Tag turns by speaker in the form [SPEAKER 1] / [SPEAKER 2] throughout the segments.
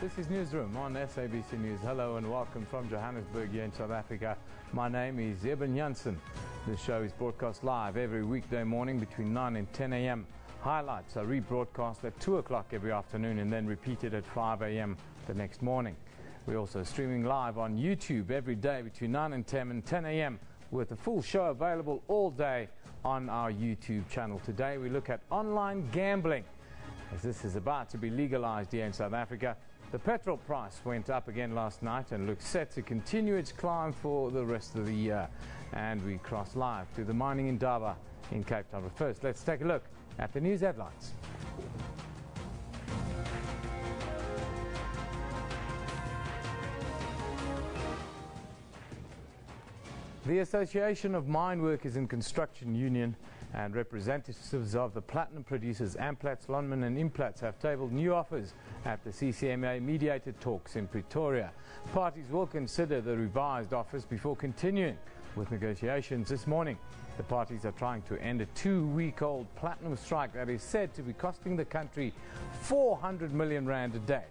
[SPEAKER 1] This is Newsroom on SABC News. Hello and welcome from Johannesburg here in South Africa. My name is Eben Janssen. This show is broadcast live every weekday morning between 9 and 10 a.m. Highlights are rebroadcast at 2 o'clock every afternoon and then repeated at 5 a.m. the next morning. We're also streaming live on YouTube every day between 9 and 10 a.m. with the full show available all day on our YouTube channel. Today we look at online gambling, as this is about to be legalized here in South Africa. The petrol price went up again last night and looks set to continue its climb for the rest of the year. And we cross live to the mining Indaba in Cape Town. But first, let's take a look at the news headlines. The Association of Mine Workers and Construction Union and representatives of the platinum producers Amplats, Lonmin and Implats have tabled new offers at the CCMA-mediated talks in Pretoria. Parties will consider the revised offers before continuing with negotiations this morning. The parties are trying to end a 2-week-old platinum strike that is said to be costing the country 400 million rand a day.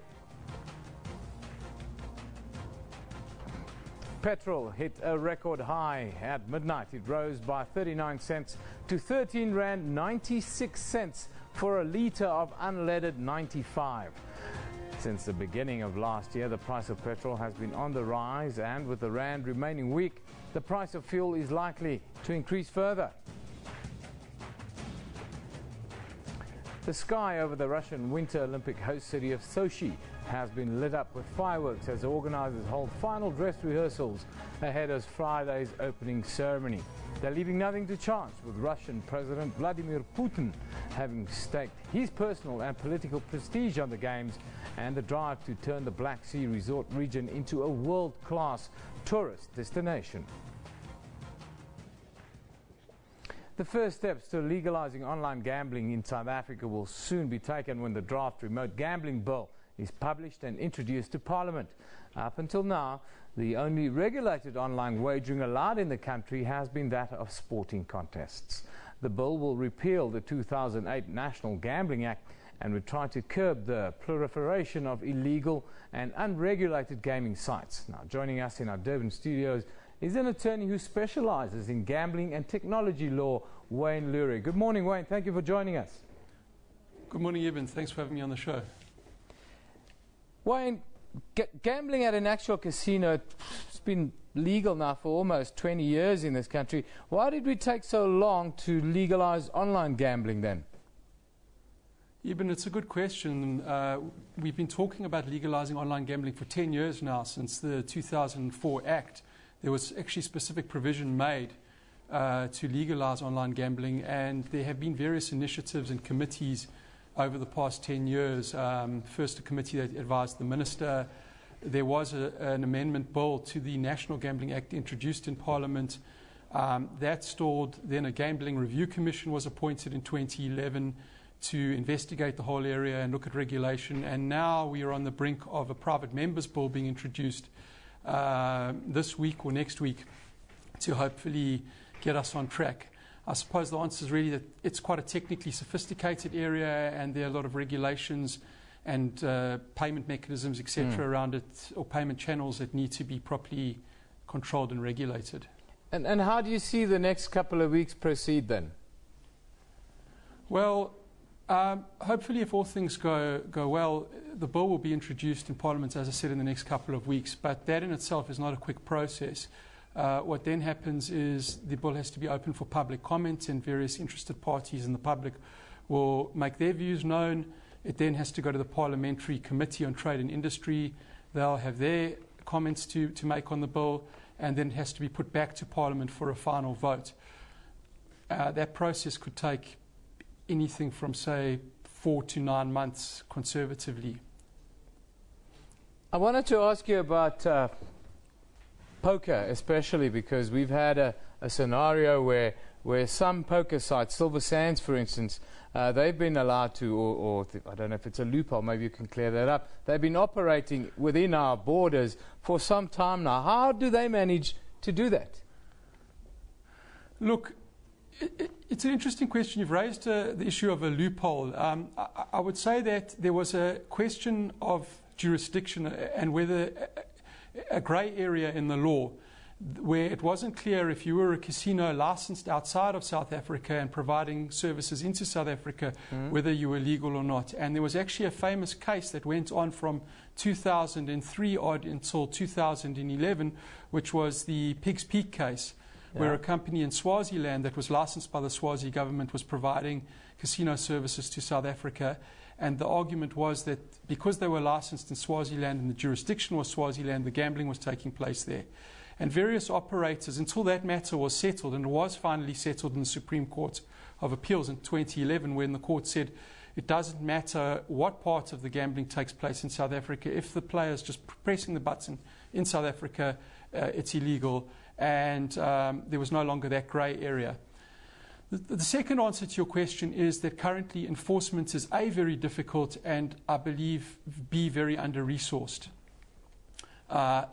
[SPEAKER 1] Petrol hit a record high at midnight. It rose by 39 cents to 13 rand 96 cents for a litre of unleaded 95. Since the beginning of last year, the price of petrol has been on the rise, and with the rand remaining weak, the price of fuel is likely to increase further. The sky over the Russian Winter Olympic host city of Sochi has been lit up with fireworks as organizers hold final dress rehearsals ahead of Friday's opening ceremony. They're leaving nothing to chance, with Russian President Vladimir Putin having staked his personal and political prestige on the Games and the drive to turn the Black Sea resort region into a world-class tourist destination. The first steps to legalizing online gambling in South Africa will soon be taken when the draft remote gambling bill is published and introduced to Parliament. Up until now, the only regulated online wagering allowed in the country has been that of sporting contests. The bill will repeal the 2008 National Gambling Act and will try to curb the proliferation of illegal and unregulated gaming sites. Now, joining us in our Durban studios is an attorney who specializes in gambling and technology law, Wayne Lurie. Good morning, Wayne. Thank you for joining us.
[SPEAKER 2] Good morning, Eben. Thanks for having me on the show.
[SPEAKER 1] Wayne, gambling at an actual casino, it's been legal now for almost 20 years in this country. Why did we take so long to legalize online gambling then?
[SPEAKER 2] Eben, it's a good question. We've been talking about legalizing online gambling for 10 years now, since the 2004 Act. There was actually specific provision made to legalize online gambling, and there have been various initiatives and committees over the past 10 years. First, a committee that advised the minister. There was an amendment bill to the National Gambling Act introduced in Parliament. That stalled. Then a Gambling Review Commission was appointed in 2011 to investigate the whole area and look at regulation. And now we are on the brink of a private members bill being introduced this week or next week to hopefully get us on track. I suppose the answer is really that it's quite a technically sophisticated area, and there are a lot of regulations and payment mechanisms, etc., around it, or payment channels that need to be properly controlled and regulated.
[SPEAKER 1] And how do you see the next couple of weeks proceed then?
[SPEAKER 2] Well, hopefully, if all things go well, the bill will be introduced in Parliament, as I said, in the next couple of weeks. But that in itself is not a quick process. What then happens is the bill has to be open for public comment, and various interested parties in the public will make their views known. It then has to go to the Parliamentary Committee on Trade and Industry. They'll have their comments to make on the bill, and then it has to be put back to Parliament for a final vote. That process could take anything from, say, 4 to 9 months conservatively.
[SPEAKER 1] I wanted to ask you about poker, especially because we've had a scenario where some poker sites, Silver Sands for instance, they've been allowed to, or I don't know if it's a loophole, maybe you can clear that up. They've been operating within our borders for some time now. How do they manage to do that?
[SPEAKER 2] Look, it's an interesting question. You've raised the issue of a loophole. I would say that there was a question of jurisdiction and whether a grey area in the law where it wasn't clear if you were a casino licensed outside of South Africa and providing services into South Africa, whether you were legal or not. And there was actually a famous case that went on from 2003 odd until 2011, which was the Pigs Peak case, where a company in Swaziland that was licensed by the Swazi government was providing casino services to South Africa. And the argument was that because they were licensed in Swaziland and the jurisdiction was Swaziland, the gambling was taking place there. And various operators, until that matter was settled, and it was finally settled in the Supreme Court of Appeals in 2011, when the court said it doesn't matter what part of the gambling takes place in South Africa. If the player is just pressing the button in South Africa, it's illegal, and there was no longer that grey area. The second answer to your question is that currently enforcement is A, very difficult, and I believe B, very under-resourced.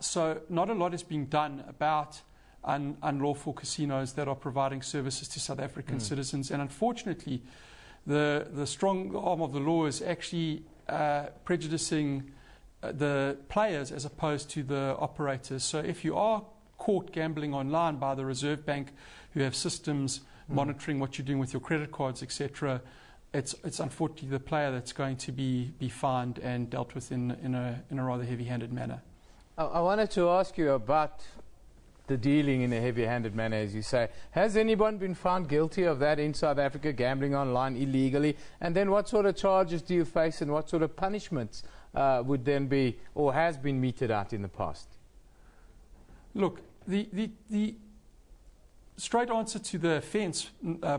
[SPEAKER 2] So not a lot is being done about unlawful casinos that are providing services to South African citizens. And unfortunately, the strong arm of the law is actually prejudicing the players as opposed to the operators. So if you are caught gambling online by the Reserve Bank, who have systems monitoring what you're doing with your credit cards, etc., it's unfortunately the player that's going to be fined and dealt with in a rather heavy-handed manner.
[SPEAKER 1] I wanted to ask you about the dealing in a heavy-handed manner, as you say. Has anyone been found guilty of that in South Africa, gambling online illegally? And then what sort of charges do you face, and what sort of punishments would then be or has been meted out in the past?
[SPEAKER 2] Look, the straight answer to the offence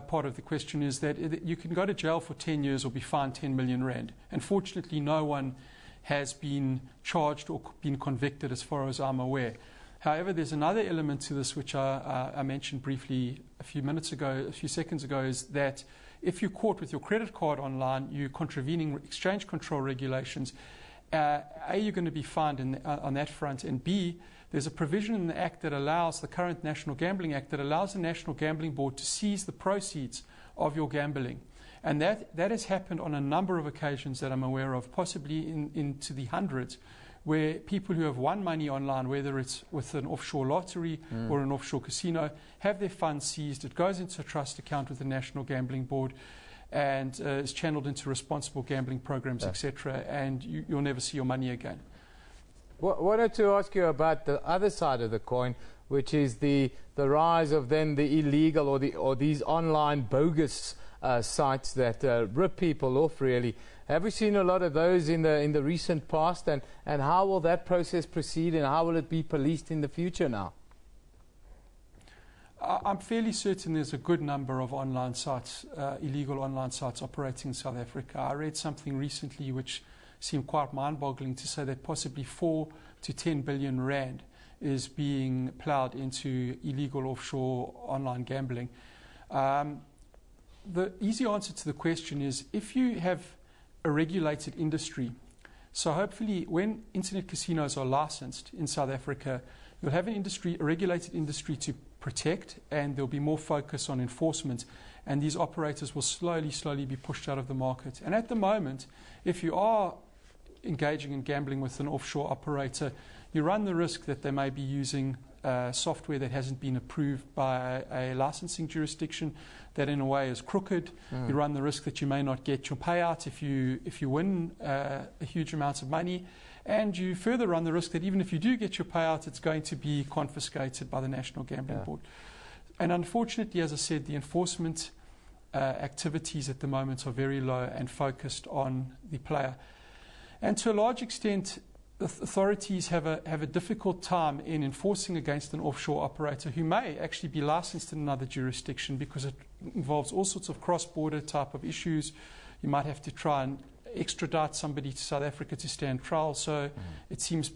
[SPEAKER 2] part of the question is that you can go to jail for 10 years or be fined 10 million rand. Unfortunately, no one has been charged or been convicted as far as I'm aware. However, there's another element to this which I mentioned briefly a few seconds ago, is that if you're caught with your credit card online, you're contravening exchange control regulations. A, you're going to be fined on that front, and B, there's a provision in the Act that allows, the current National Gambling Act, that allows the National Gambling Board to seize the proceeds of your gambling. And that has happened on a number of occasions that I'm aware of, possibly into the hundreds, where people who have won money online, whether it's with an offshore lottery or an offshore casino, have their funds seized. It goes into a trust account with the National Gambling Board and is channeled into responsible gambling programs, etc., and you'll never see your money again.
[SPEAKER 1] Well, I wanted to ask you about the other side of the coin, which is the rise of then the illegal or these online bogus sites that rip people off, really. Have we seen a lot of those in the recent past, and how will that process proceed, and how will it be policed in the future now?
[SPEAKER 2] I'm fairly certain there's a good number of online sites, illegal online sites operating in South Africa. I read something recently which seemed quite mind-boggling, to say that possibly 4 to 10 billion rand is being ploughed into illegal offshore online gambling. The easy answer to the question is, if you have a regulated industry, so hopefully when internet casinos are licensed in South Africa, you'll have a regulated industry to protect, and there'll be more focus on enforcement, and these operators will slowly be pushed out of the market. And at the moment, if you are engaging in gambling with an offshore operator, you run the risk that they may be using software that hasn't been approved by a licensing jurisdiction, that in a way is crooked. You run the risk that you may not get your payout if you win a huge amount of money, and you further run the risk that even if you do get your payout, it's going to be confiscated by the National Gambling Board. And unfortunately, as I said, the enforcement activities at the moment are very low and focused on the player. And to a large extent, the authorities have a difficult time in enforcing against an offshore operator who may actually be licensed in another jurisdiction, because it involves all sorts of cross-border type of issues. You might have to try and extradite somebody to South Africa to stand trial. So it seems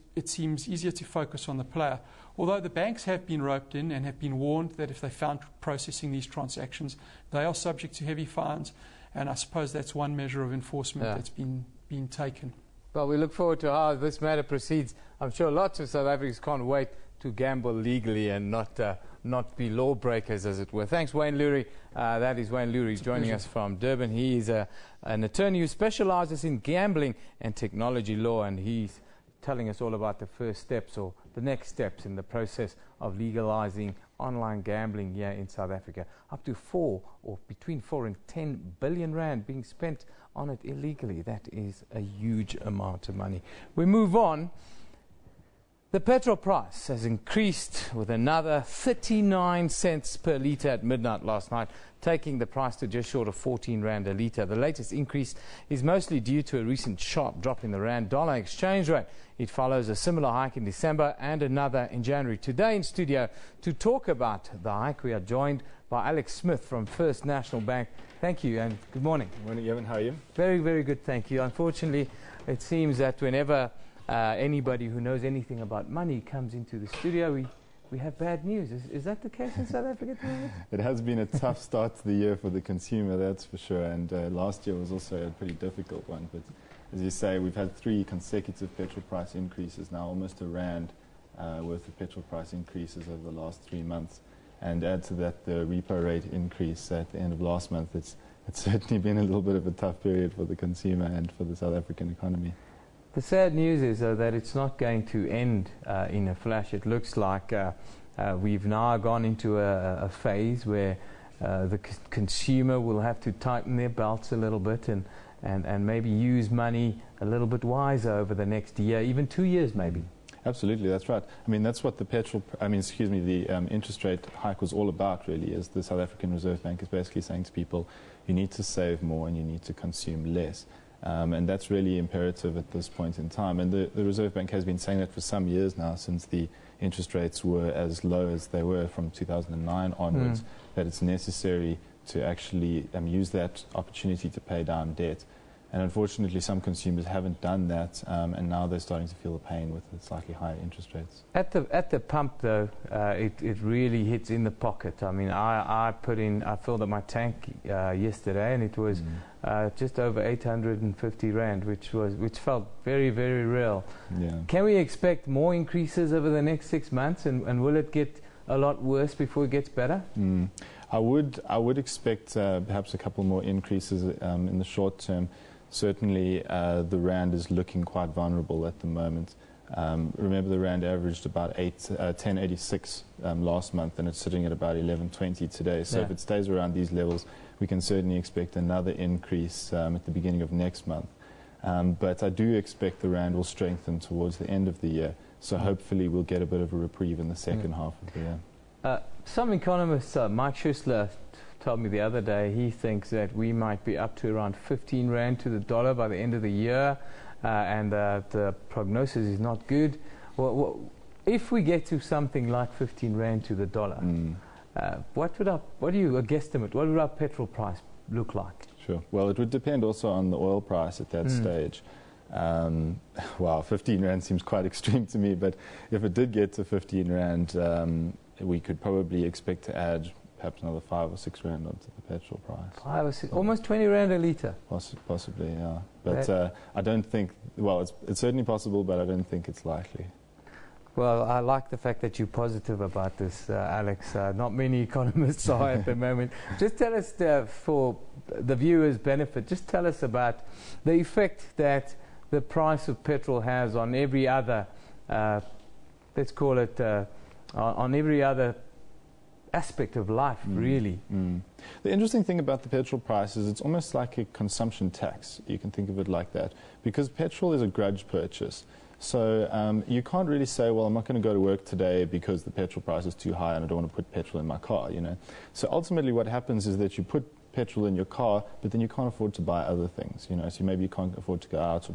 [SPEAKER 2] easier to focus on the player. Although the banks have been roped in and have been warned that if they found processing these transactions, they are subject to heavy fines. And I suppose that's one measure of enforcement that's been taken.
[SPEAKER 1] Well, we look forward to how this matter proceeds. I'm sure lots of South Africans can't wait to gamble legally and not be lawbreakers, as it were. Thanks, Wayne Lurie. That is Wayne Lurie joining us from Durban. He is an attorney who specializes in gambling and technology law, and he's telling us all about the first steps or the next steps in the process of legalizing online gambling here in South Africa. Up to 4 or between 4 and 10 billion rand being spent on it illegally. That is a huge amount of money. We move on. The petrol price has increased with another 39 cents per litre at midnight last night, taking the price to just short of 14 rand a litre. The latest increase is mostly due to a recent sharp drop in the rand-dollar exchange rate. It follows a similar hike in December and another in January. Today in studio to talk about the hike, we are joined by Alex Smith from First National Bank. Thank you and good morning.
[SPEAKER 3] Good morning, Evan. How are you?
[SPEAKER 1] Very, very good, thank you. Unfortunately, it seems that whenever anybody who knows anything about money comes into the studio, we have bad news. Is that the case in South Africa at the moment?
[SPEAKER 3] It has been a tough start to the year for the consumer, that's for sure. And last year was also a pretty difficult one. But as you say, we've had 3 consecutive petrol price increases now, almost a rand worth of petrol price increases over the last 3 months. And add to that the repo rate increase at the end of last month. It's certainly been a little bit of a tough period for the consumer and for the South African economy.
[SPEAKER 1] The sad news is, though, that it's not going to end in a flash. It looks like we've now gone into a phase where the consumer will have to tighten their belts a little bit and maybe use money a little bit wiser over the next year, even 2 years maybe.
[SPEAKER 3] Absolutely, that's right. I mean, that's what the interest rate hike was all about, really, is the South African Reserve Bank is basically saying to people, you need to save more and you need to consume less. And that's really imperative at this point in time. And the Reserve Bank has been saying that for some years now, since the interest rates were as low as they were from 2009 onwards, that it's necessary to actually use that opportunity to pay down debt. And unfortunately, some consumers haven't done that, and now they're starting to feel the pain with the slightly higher interest rates.
[SPEAKER 1] At the pump, though, it really hits in the pocket. I mean, I filled up my tank yesterday, and it was just over 850 rand, which felt very, very real.
[SPEAKER 3] Yeah.
[SPEAKER 1] Can we expect more increases over the next 6 months, and will it get a lot worse before it gets better?
[SPEAKER 3] I would expect perhaps a couple more increases in the short term. Certainly, the rand is looking quite vulnerable at the moment. Remember, the rand averaged about 10.86 last month, and it's sitting at about 11.20 today. So if it stays around these levels, we can certainly expect another increase at the beginning of next month. But I do expect the rand will strengthen towards the end of the year. So hopefully, we'll get a bit of a reprieve in the second half of the year.
[SPEAKER 1] Some economists, Mike Schuessler, told me the other day he thinks that we might be up to around 15 rand to the dollar by the end of the year, and the prognosis is not good. Well, if we get to something like 15 rand to the dollar, what do you guesstimate? What would our petrol price look like?
[SPEAKER 3] Sure. Well, it would depend also on the oil price at that stage. Wow, 15 rand seems quite extreme to me, but if it did get to 15 rand, we could probably expect to add perhaps another 5 or 6 rand onto the petrol price.
[SPEAKER 1] 5 or 6, almost 20 rand a litre.
[SPEAKER 3] Possibly, yeah. But I don't think, well, it's certainly possible, but I don't think it's likely.
[SPEAKER 1] Well, I like the fact that you're positive about this, Alex. Not many economists are at the moment. Just tell us, for the viewers' benefit, just tell us about the effect that the price of petrol has on every other, let's call it, on every other aspect of life, really.
[SPEAKER 3] The interesting thing about the petrol price is it's almost like a consumption tax. You can think of it like that, because petrol is a grudge purchase. So you can't really say, well, I'm not going to go to work today because the petrol price is too high and I don't want to put petrol in my car, you know. So ultimately what happens is that you put petrol in your car, but then you can't afford to buy other things, you know. So maybe you can't afford to go out or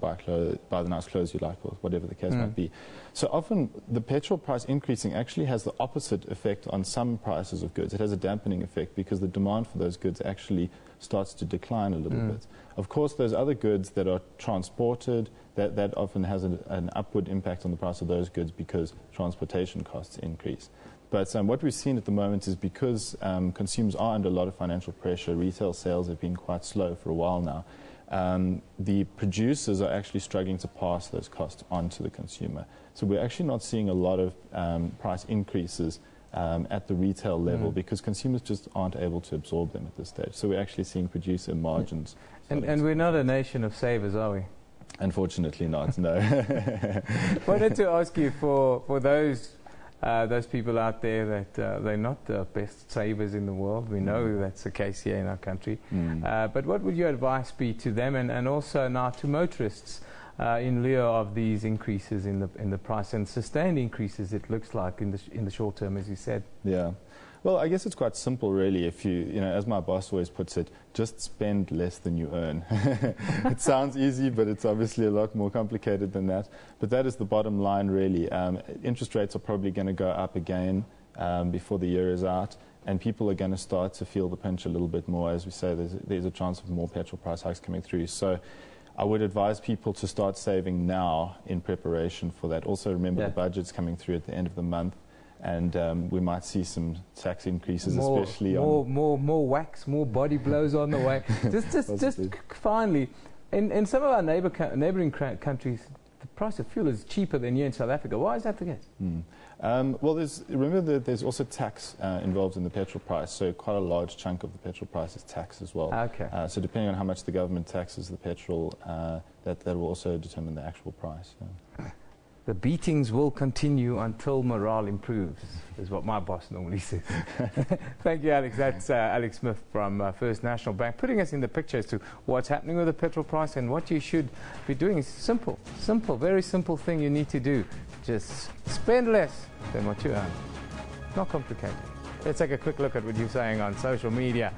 [SPEAKER 3] buy the nice clothes you like, or whatever the case might be. So often the petrol price increasing actually has the opposite effect on some prices of goods. It has a dampening effect because the demand for those goods actually starts to decline a little bit. Of course, those other goods that are transported, that often has an upward impact on the price of those goods because transportation costs increase. But what we've seen at the moment is because consumers are under a lot of financial pressure, retail sales have been quite slow for a while now. The producers are actually struggling to pass those costs on to the consumer. So we're actually not seeing a lot of price increases at the retail level because consumers just aren't able to absorb them at this stage. So we're actually seeing producer margins.
[SPEAKER 1] And we're not a nation of savers, are we?
[SPEAKER 3] Unfortunately not, no.
[SPEAKER 1] Wanted to ask you for those people out there that they're not the best savers in the world. We know that's the case here in our country. But what would your advice be to them and also now to motorists in lieu of these increases in the price and sustained increases, it looks like in the short term, as you said?
[SPEAKER 3] Yeah. Well, I guess it's quite simple, really. If you know, as my boss always puts it, just spend less than you earn. It sounds easy, but it's obviously a lot more complicated than that. But that is the bottom line, really. Interest rates are probably going to go up again before the year is out, and people are going to start to feel the pinch a little bit more. As we say, there's a chance of more petrol price hikes coming through. So I would advise people to start saving now in preparation for that. Also, remember the budget's coming through at the end of the month. And we might see some tax increases, especially
[SPEAKER 1] more wax, more body blows on the way. just finally, in some of our neighbouring countries, the price of fuel is cheaper than here in South Africa. Why is that the case?
[SPEAKER 3] Well, remember that there's also tax involved in the petrol price, so quite a large chunk of the petrol price is tax as well.
[SPEAKER 1] Okay.
[SPEAKER 3] So depending on how much the government taxes the petrol, that will also determine the actual price. Yeah.
[SPEAKER 1] The beatings will continue until morale improves, is what my boss normally says. Thank you, Alex. That's Alex Smith from First National Bank, putting us in the picture as to what's happening with the petrol price and what you should be doing. It's simple, very simple thing you need to do. Just spend less than what you earn. Not complicated. Let's take a quick look at what you're saying on social media.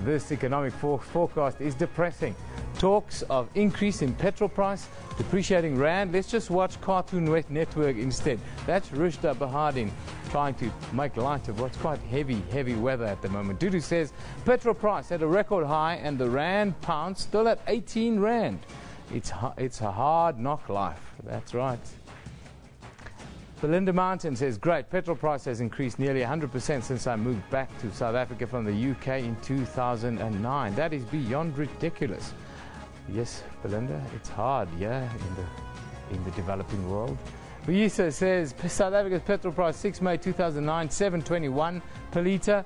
[SPEAKER 1] This economic forecast is depressing. Talks of increase in petrol price, depreciating rand. Let's just watch Cartoon Network instead. That's Rushda Bahadin trying to make light of what's quite heavy weather at the moment. Dudu says petrol price at a record high and the rand pound still at 18 rand. It's a hard knock life. That's right. Belinda Mountain says, great, petrol price has increased nearly 100% since I moved back to South Africa from the UK in 2009. That is beyond ridiculous. Yes, Belinda, it's hard, yeah, in the developing world. Vuyisa says, South Africa's petrol price 6 May 2009, 7.21 per litre,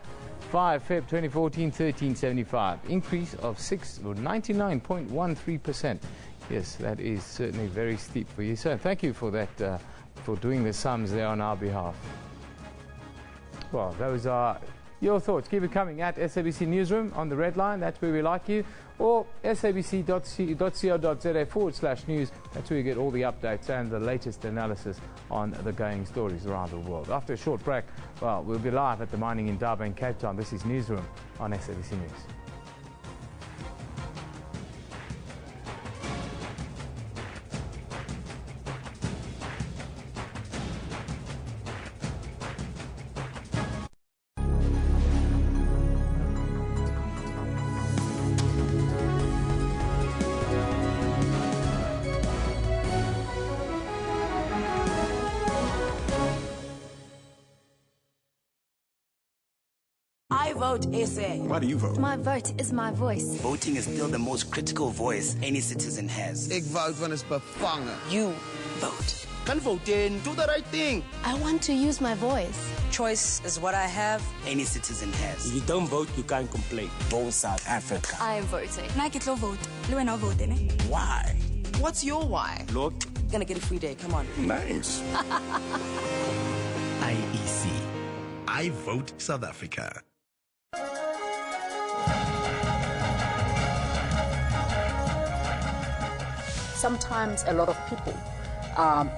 [SPEAKER 1] 5 Feb 2014, 13.75. Increase of 99.13%. Yes, that is certainly very steep for you. So thank you for that, for doing the sums there on our behalf. Well, those are your thoughts. Keep it coming at SABC Newsroom on the red line. That's where we like you. Or sabc.co.za/news. That's where you get all the updates and the latest analysis on the going stories around the world. After a short break, well, we'll be live at the mining in Durban, Cape Town. This is Newsroom on SABC News.
[SPEAKER 4] I vote SA.
[SPEAKER 5] Why do you vote?
[SPEAKER 6] My vote is my voice.
[SPEAKER 7] Voting is still the most critical voice any citizen has.
[SPEAKER 5] Ik vote want is bevangen.
[SPEAKER 4] You vote.
[SPEAKER 7] Kan vote in, do the right thing.
[SPEAKER 6] I want to use my voice.
[SPEAKER 4] Choice is what I have.
[SPEAKER 7] Any citizen has.
[SPEAKER 8] If you don't vote, you can't complain.
[SPEAKER 7] Vote South Africa.
[SPEAKER 6] I am voting.
[SPEAKER 7] Why?
[SPEAKER 4] What's your why?
[SPEAKER 7] Look.
[SPEAKER 4] Gonna get a free day, come on.
[SPEAKER 5] Nice.
[SPEAKER 9] IEC. I vote South Africa.
[SPEAKER 10] Sometimes a lot of people,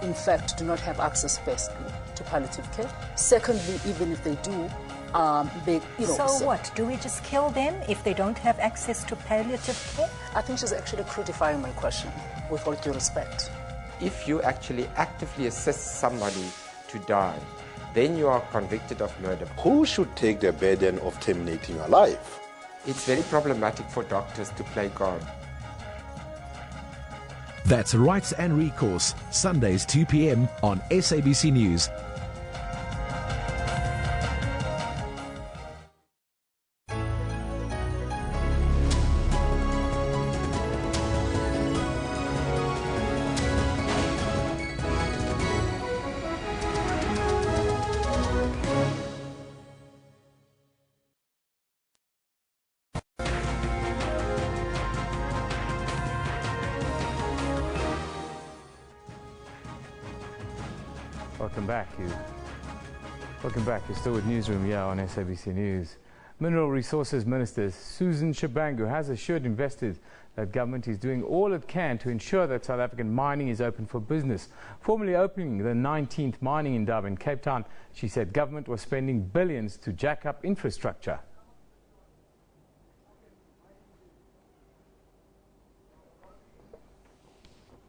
[SPEAKER 10] in fact, do not have access, firstly, to palliative care. Secondly, even if they do,
[SPEAKER 11] So what? Do we just kill them if they don't have access to palliative care?
[SPEAKER 10] I think she's actually crucifying my question, with all due respect.
[SPEAKER 12] If you actually actively assist somebody to die, then you are convicted of murder.
[SPEAKER 13] Who should take the burden of terminating a life?
[SPEAKER 12] It's very problematic for doctors to play God.
[SPEAKER 9] That's Rights and Recourse, Sundays 2 p.m. on SABC News.
[SPEAKER 1] Welcome back. You're still with Newsroom here on SABC News. Mineral Resources Minister Susan Shabangu has assured investors that government is doing all it can to ensure that South African mining is open for business. Formally opening the 19th mining indaba in Cape Town, she said government was spending billions to jack up infrastructure.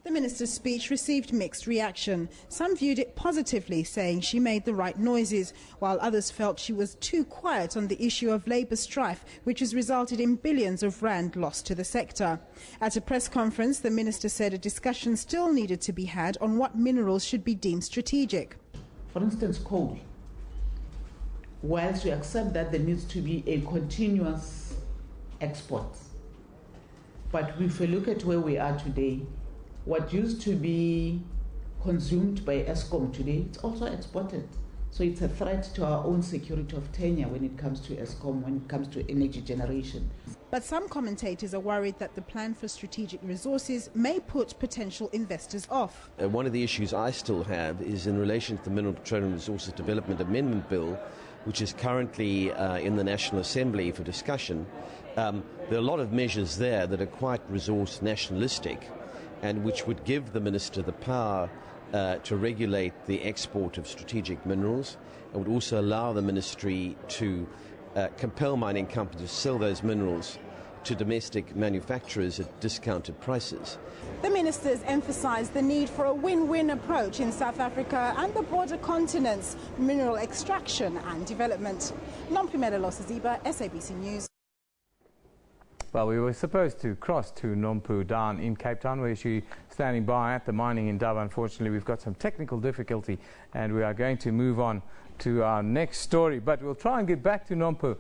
[SPEAKER 5] The minister's speech received mixed reaction. Some viewed it positively, saying she made the right noises, while others felt she was too quiet on the issue of labour strife, which has resulted in billions of rand lost to the sector. At a press conference, the minister said a discussion still needed to be had on what minerals should be deemed strategic.
[SPEAKER 14] For instance, coal. Whilst we accept that there needs to be a continuous export, but if we look at where we are today, what used to be consumed by Eskom today, it's also exported. So it's a threat to our own security of tenure when it comes to Eskom, when it comes to energy generation.
[SPEAKER 5] But some commentators are worried that the plan for strategic resources may put potential investors off.
[SPEAKER 15] One of the issues I still have is in relation to the Mineral Petroleum Resources Development Amendment Bill, which is currently in the National Assembly for discussion. There are a lot of measures there that are quite resource nationalistic, and which would give the minister the power to regulate the export of strategic minerals, and would also allow the ministry to compel mining companies to sell those minerals to domestic manufacturers at discounted prices.
[SPEAKER 5] The ministers emphasised the need for a win-win approach in South Africa and the broader continent's mineral extraction and development. Nompumelo Siziba, SABC News.
[SPEAKER 1] Well, we were supposed to cross to Nompu down in Cape Town, where she's standing by at the mining indaba. Unfortunately, we've got some technical difficulty, and we are going to move on to our next story. But we'll try and get back to Nompu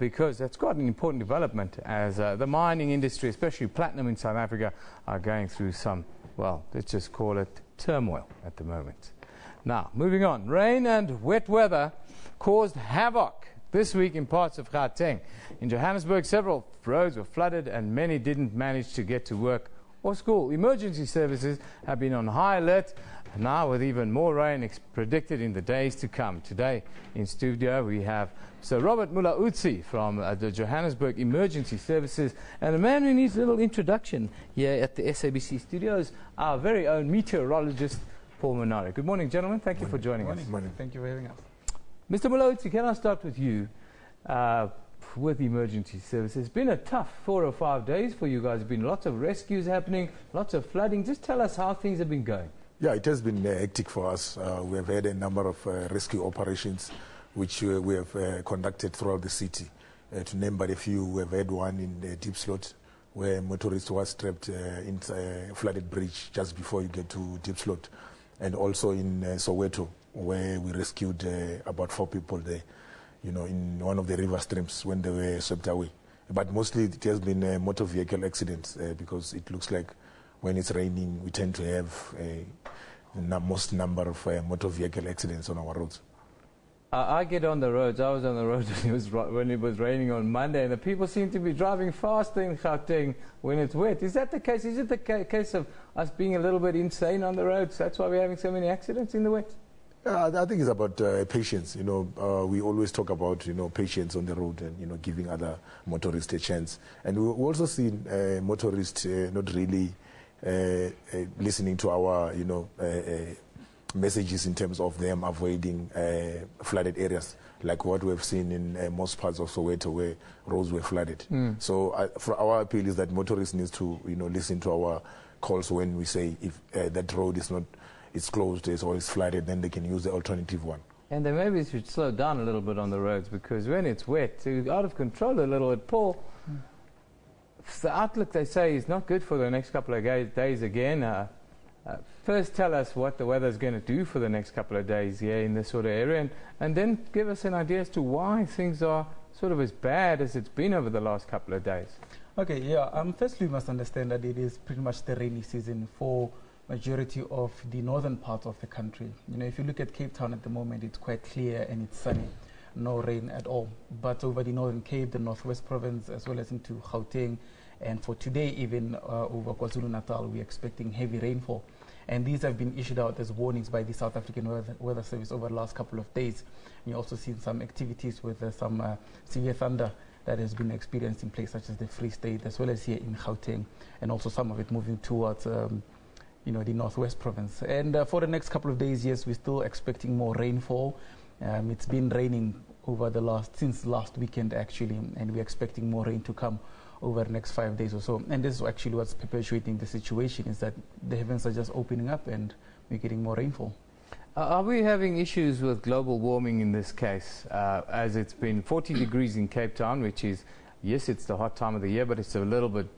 [SPEAKER 1] because that's quite an important development as the mining industry, especially platinum in South Africa, are going through some, well, let's just call it turmoil at the moment. Now, moving on. Rain and wet weather caused havoc this week in parts of Gauteng. In Johannesburg, several roads were flooded and many didn't manage to get to work or school. Emergency services have been on high alert now with even more rain predicted in the days to come. Today in studio we have Sir Robert Mulaudzi from the Johannesburg Emergency Services, and a man who needs a little introduction here at the SABC studios, our very own meteorologist Paul Monari. Good morning, gentlemen. Thank you for joining us.
[SPEAKER 16] Good morning. Thank you for having us.
[SPEAKER 1] Mr. Mulaudzi, can I start with you? With emergency services, it's been a tough 4 or 5 days for you guys. There's been lots of rescues happening, lots of flooding. Just tell us how things have been going.
[SPEAKER 13] Yeah, it has been hectic for us. We have had a number of rescue operations which we have conducted throughout the city. To name but a few, we have had one in Deep Slot where motorists were trapped in a flooded bridge just before you get to Deep Slot, and also in Soweto, where we rescued about 4 people there, you know, in one of the river streams when they were swept away. But mostly it has been motor vehicle accidents because it looks like when it's raining we tend to have the most number of motor vehicle accidents on our roads.
[SPEAKER 1] I get on the roads. I was on the road when it was raining on Monday, and the people seem to be driving faster in Gauteng when it's wet. Is that the case? Is it the case of us being a little bit insane on the roads? That's why we're having so many accidents in the wet?
[SPEAKER 13] I think it's about patience. You know, we always talk about, you know, patience on the road and, you know, giving other motorists a chance. And we also see motorists not really listening to our, you know, messages in terms of them avoiding flooded areas, like what we've seen in most parts of Soweto where roads were flooded. So for our appeal is that motorists need to, you know, listen to our calls when we say if that road is not, it's closed or it's flooded, then they can use the alternative one.
[SPEAKER 1] And then maybe we should slow down a little bit on the roads, because when it's wet, it's out of control a little bit. Paul, the outlook, they say, is not good for the next couple of days again. First tell us what the weather's going to do for the next couple of days here in this sort of area, and then give us an idea as to why things are sort of as bad as it's been over the last couple of days.
[SPEAKER 16] Okay, yeah. Firstly, we must understand that it is pretty much the rainy season for majority of the northern parts of the country. You know, if you look at Cape Town at the moment, it's quite clear and it's sunny, no rain at all. But over the Northern Cape, the Northwest Province, as well as into Gauteng And for today, even over KwaZulu-Natal, we're expecting heavy rainfall. And these have been issued out as warnings by the South African Weather Service over the last couple of days. And you've also seen some activities with some severe thunder that has been experienced in places such as the Free State, as well as here in Gauteng, and also some of it moving towards the Northwest Province. And for the next couple of days, yes, we're still expecting more rainfall. It's been raining over since last weekend, actually, and we're expecting more rain to come over the next 5 days or so. And this is actually what's perpetuating the situation, is that the heavens are just opening up and we're getting more rainfall.
[SPEAKER 1] Are we having issues with global warming in this case, as it's been 40 degrees in Cape Town, which is, yes, it's the hot time of the year, but it's a little bit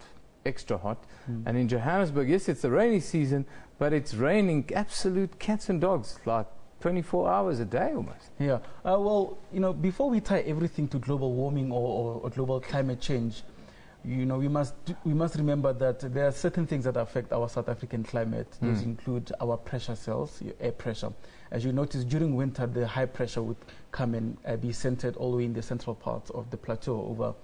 [SPEAKER 1] extra hot. And in Johannesburg, yes, it's the rainy season, but it's raining absolute cats and dogs, like 24 hours a day almost.
[SPEAKER 16] Yeah. Well, before we tie everything to global warming or global climate change, we must remember that there are certain things that affect our South African climate. Those include our pressure cells, air pressure. As you notice, during winter, the high pressure would come and be centered all the way in the central parts of the plateau over,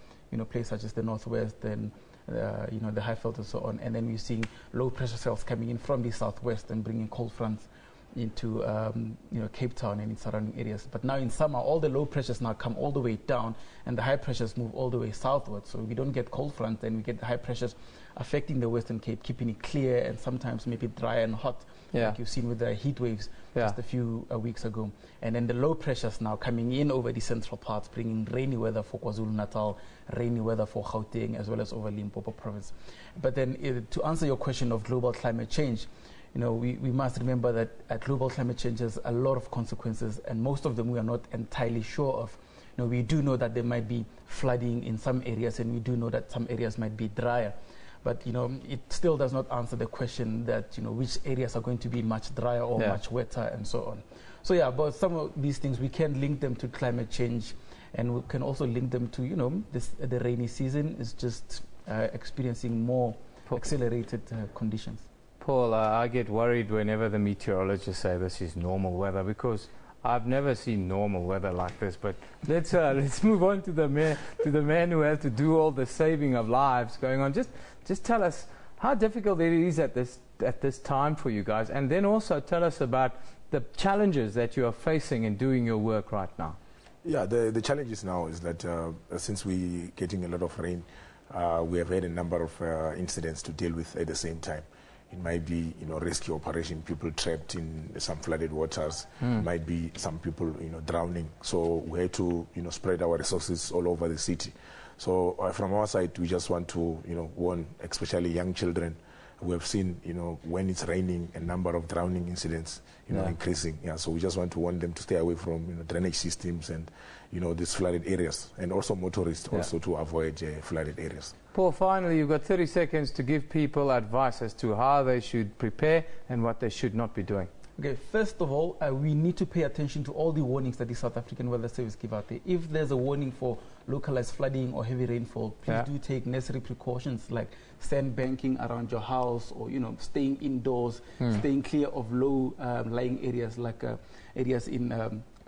[SPEAKER 16] places such as the northwest and the Highveld and so on. And then we're seeing low pressure cells coming in from the southwest and bringing cold fronts into Cape Town and its surrounding areas. But now in summer, all the low pressures now come all the way down, and the high pressures move all the way southward. So we don't get cold fronts, and we get the high pressures affecting the Western Cape, keeping it clear and sometimes maybe dry and hot, like you've seen with the heat waves just a few weeks ago. And then the low pressures now coming in over the central parts, bringing rainy weather for KwaZulu-Natal, rainy weather for Gauteng, as well as over Limpopo province. But then to answer your question of global climate change, we must remember that global climate change has a lot of consequences, and most of them we are not entirely sure of. We do know that there might be flooding in some areas, and we do know that some areas might be drier. But, it still does not answer the question that, which areas are going to be much drier or much wetter and so on. So, yeah, but some of these things, we can link them to climate change, and we can also link them to, the rainy season is just experiencing more accelerated conditions.
[SPEAKER 1] Paul, I get worried whenever the meteorologists say this is normal weather, because I've never seen normal weather like this. But let's move on to the man who has to do all the saving of lives going on. Just tell us how difficult it is at this time for you guys, and then also tell us about the challenges that you are facing in doing your work right now.
[SPEAKER 13] Yeah, the challenges now is that since we're getting a lot of rain, we have had a number of incidents to deal with at the same time. It might be, rescue operation, people trapped in some flooded waters. It might be some people, drowning. So we had to, spread our resources all over the city. So from our side, we just want to, warn, especially young children. We have seen, when it's raining, a number of drowning incidents, increasing. Yeah, so we just want to warn them to stay away from, drainage systems and, these flooded areas, and also motorists also to avoid flooded areas.
[SPEAKER 1] Paul, finally, you've got 30 seconds to give people advice as to how they should prepare and what they should not be doing.
[SPEAKER 16] Okay, first of all, we need to pay attention to all the warnings that the South African Weather Service give out there. If there's a warning for localized flooding or heavy rainfall, please do take necessary precautions like sandbanking around your house, or staying indoors, staying clear of low lying areas like areas in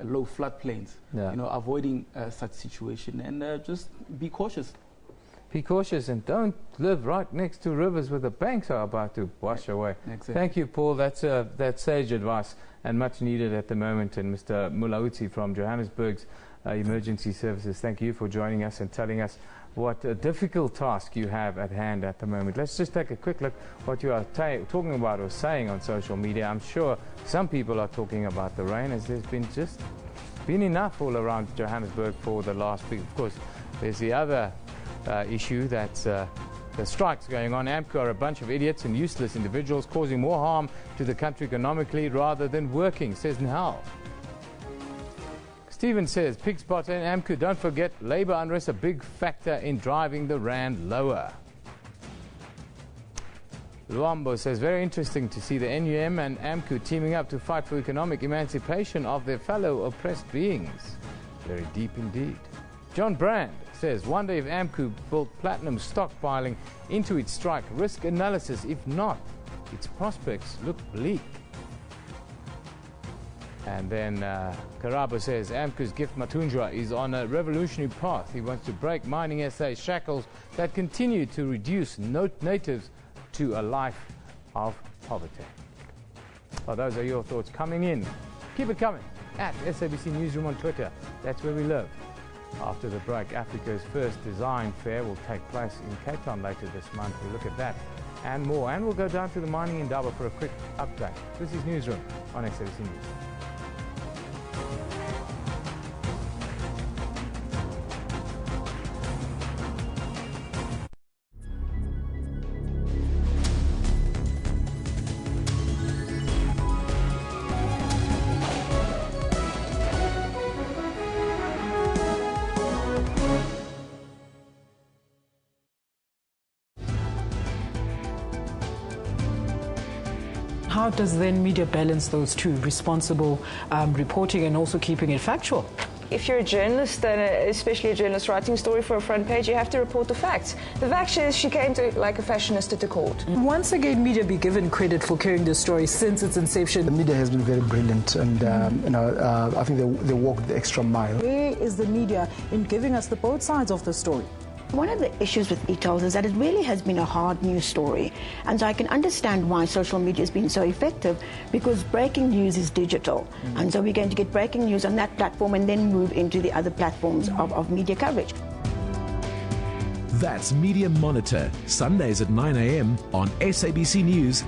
[SPEAKER 16] low floodplains. Avoiding such situation, and just be cautious.
[SPEAKER 1] Be cautious and don't live right next to rivers where the banks are about to wash away.
[SPEAKER 16] Exactly.
[SPEAKER 1] Thank you, Paul. That's sage advice and much needed at the moment. And Mr. Mulauti from Johannesburg's Emergency Services, thank you for joining us and telling us what a difficult task you have at hand at the moment. Let's just take a quick look what you are talking about or saying on social media. I'm sure some people are talking about the rain, as there's been enough all around Johannesburg for the last week. Of course, there's the other issue that's the strikes going on. AMCU are a bunch of idiots and useless individuals causing more harm to the country economically rather than working, says Nihal. Stephen says, Pig Spot and AMCU, don't forget labour unrest a big factor in driving the rand lower. Luambo says, very interesting to see the NUM and AMCU teaming up to fight for economic emancipation of their fellow oppressed beings. Very deep indeed. John Brand says, wonder if AMCU built platinum stockpiling into its strike risk analysis. If not, its prospects look bleak. And then Karabo says, Amku's Gift Matunjwa is on a revolutionary path. He wants to break Mining SA's shackles that continue to reduce natives to a life of poverty. Well, those are your thoughts coming in. Keep it coming at SABC Newsroom on Twitter. That's where we live. After the break, Africa's first design fair will take place in Cape Town later this month. We'll look at that and more. And we'll go down to the mining indaba for a quick update. This is Newsroom on SABC News.
[SPEAKER 17] How does then media balance those two, responsible reporting and also keeping it factual?
[SPEAKER 18] If you're a journalist, and especially a journalist writing a story for a front page, you have to report the facts. The fact is she came to like a fashionista to court.
[SPEAKER 17] Once again, media be given credit for carrying this story since its inception.
[SPEAKER 19] The media has been very brilliant, and I think they walked the extra mile.
[SPEAKER 17] Where is the media in giving us the both sides of the story?
[SPEAKER 20] One of the issues with e-tolls is that it really has been a hard news story. And so I can understand why social media has been so effective, because breaking news is digital. And so we're going to get breaking news on that platform and then move into the other platforms of media coverage.
[SPEAKER 9] That's Media Monitor, Sundays at 9 a.m. on SABC News.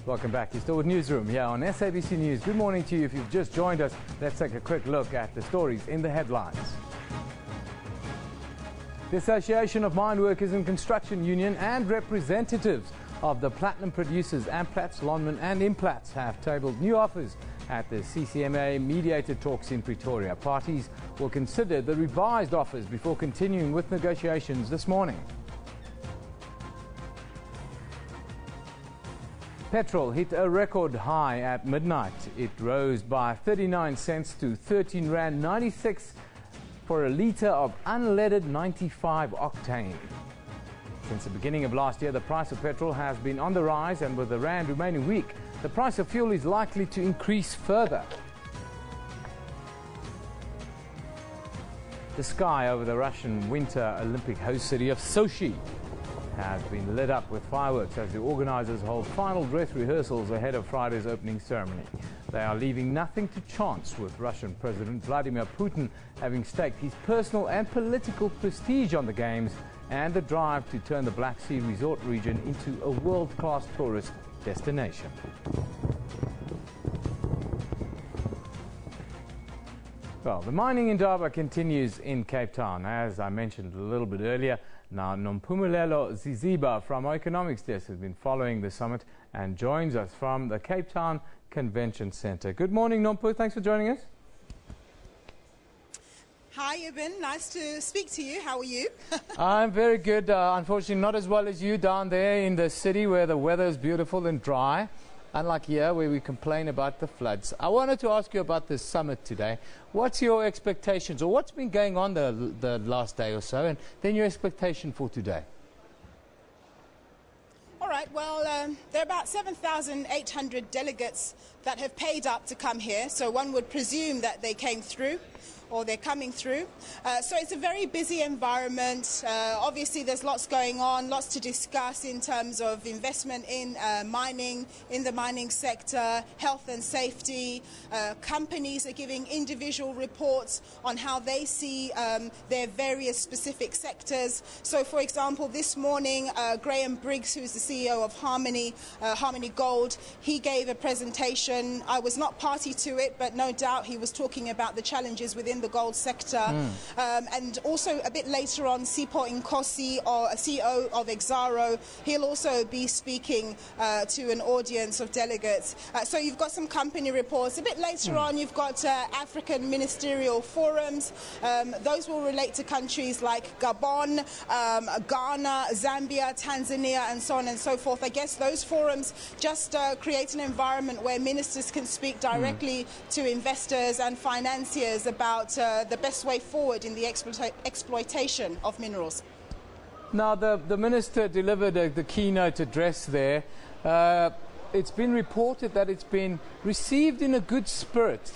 [SPEAKER 1] Welcome back. You're still with Newsroom here on SABC News. Good morning to you. If you've just joined us, let's take a quick look at the stories in the headlines. The Association of Mine Workers and Construction Union and representatives of the platinum producers Amplats, Lonmin and Implats have tabled new offers at the CCMA mediated talks in Pretoria. Parties will consider the revised offers before continuing with negotiations this morning. Petrol hit a record high at midnight. It rose by 39 cents to 13 Rand 96 for a litre of unleaded 95 octane. Since the beginning of last year, the price of petrol has been on the rise, and with the Rand remaining weak, the price of fuel is likely to increase further. The sky over the Russian Winter Olympic host city of Sochi has been lit up with fireworks as the organizers hold final dress rehearsals ahead of Friday's opening ceremony. They are leaving nothing to chance, with Russian President Vladimir Putin having staked his personal and political prestige on the Games and the drive to turn the Black Sea resort region into a world-class tourist destination. Well, the mining indaba continues in Cape Town. As I mentioned a little bit earlier, now Nompumelelo Ziziba from our Economics Desk has been following the summit and joins us from the Cape Town Convention Centre. Good morning, Nompu. Thanks for joining us.
[SPEAKER 5] Hi, Ibn. Nice to speak to you. How are you?
[SPEAKER 1] I'm very good. Unfortunately, not as well as you down there in the city where the weather is beautiful and dry, unlike here where we complain about the floods. I wanted to ask you about this summit today. What's your expectations, or what's been going on the last day or so, and then your expectation for today?
[SPEAKER 5] All right, well, there are about 7,800 delegates that have paid up to come here, so one would presume that they came through, or they're coming through. So it's a very busy environment. Obviously, there's lots going on, lots to discuss in terms of investment in mining, in the mining sector, health and safety. Companies are giving individual reports on how they see their various specific sectors. So, for example, this morning, Graham Briggs, who's the CEO of Harmony Gold, he gave a presentation. I was not party to it, but no doubt he was talking about the challenges within the gold sector. And also a bit later on, Sipho Nkosi, or a CEO of Exxaro, he'll also be speaking to an audience of delegates. So you've got some company reports. A bit later on, you've got African ministerial forums. Those will relate to countries like Gabon, Ghana, Zambia, Tanzania, and so on and so forth. I guess those forums just create an environment where ministers can speak directly to investors and financiers about the best way forward in the exploitation of minerals.
[SPEAKER 1] Now, the minister delivered the keynote address there. It's been reported that it's been received in a good spirit.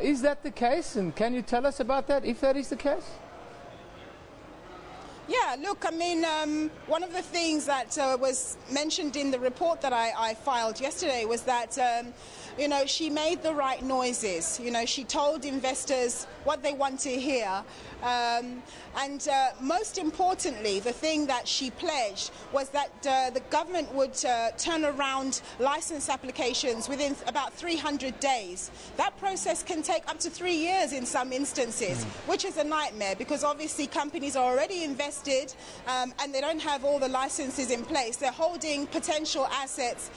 [SPEAKER 1] Is that the case? And can you tell us about that, if that is the case?
[SPEAKER 5] Yeah, look, I mean, one of the things that was mentioned in the report that I filed yesterday was that, you know, she made the right noises. You know, she told investors what they want to hear. And most importantly, the thing that she pledged was that the government would turn around license applications within about 300 days. That process can take up to 3 years in some instances, which is a nightmare because obviously companies are already invested and they don't have all the licenses in place. They're holding potential assets,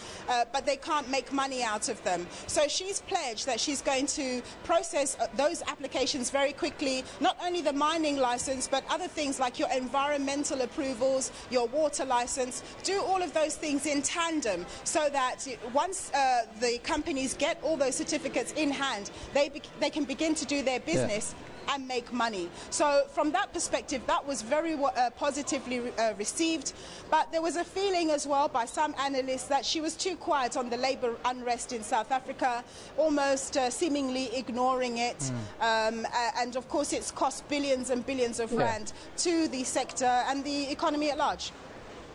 [SPEAKER 5] but they can't make money out of them. So she's pledged that she's going to process those applications very quickly, not only the mining license, but other things like your environmental approvals, your water license. Do all of those things in tandem so that once the companies get all those certificates in hand, they can begin to do their business and make money. So from that perspective, that was very positively received. But there was a feeling as well by some analysts that she was too quiet on the labour unrest in South Africa, almost seemingly ignoring it. And of course, it's cost billions and billions of rand to the sector and the economy at large.